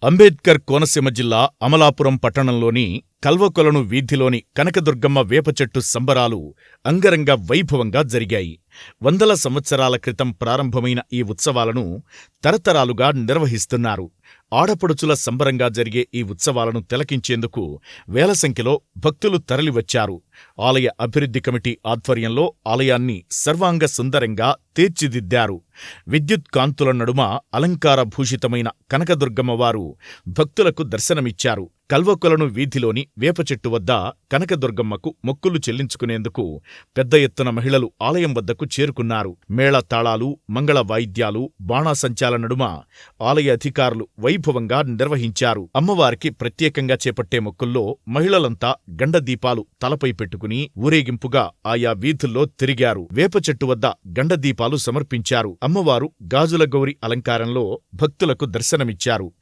అంబేడ్కర్ కోనసీమ జిల్లా అమలాపురం పట్టణంలోని కల్వకొలను వీధిలోని కనకదుర్గమ్మ వేపచెట్టు సంబరాలు అంగరంగ వైభవంగా జరిగాయి. వందల సంవత్సరాల క్రితం ప్రారంభమైన ఈ ఉత్సవాలను తరతరాలుగా నిర్వహిస్తున్నారు. ఆడపడుచుల సంబరంగా జరిగే ఈ ఉత్సవాలను తిలకించేందుకు వేల సంఖ్యలో భక్తులు తరలివచ్చారు. ఆలయ అభివృద్ధి కమిటీ ఆధ్వర్యంలో ఆలయాన్ని సర్వాంగ సుందరంగా తీర్చిదిద్దారు. విద్యుత్ కాంతుల నడుమ అలంకార భూషితమైన కనకదుర్గమ్మవారు భక్తులకు దర్శనమిచ్చారు. కల్వకొలను వీధిలోని వేపచెట్టు వద్ద కనకదుర్గమ్మకు మొక్కులు చెల్లించుకునేందుకు పెద్ద ఎత్తున మహిళలు ఆలయం వద్దకు చేరుకున్నారు. మేళ తాళాలు, మంగళ వాయిద్యాలు, బాణాసంచాల నడుమ ఆలయ అధికారులు వైభవంగా నిర్వహించారు. అమ్మవారికి ప్రత్యేకంగా చేపట్టే మొక్కుల్లో మహిళలంతా గండదీపాలు తలపై పెట్టుకుని ఊరేగింపుగా ఆయా వీధుల్లో తిరిగారు. వేపచెట్టు వద్ద గండదీపాలు సమర్పించారు. అమ్మవారు గాజుల గౌరి అలంకారంలో భక్తులకు దర్శనమిచ్చారు.